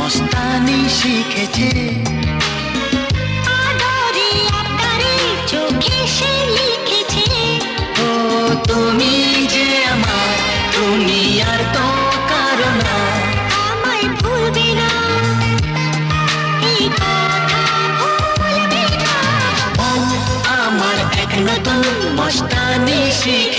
মস্তানি শিখেছে। আদরে আদরে চোখে সে লিখেছে, ও তুমি যে আমার, তুমি আর তো কারো না। আমায় ভুলবে না, এই কথা ভুলবে না। ও আমার এক নতুন মস্তানি শিখেছে।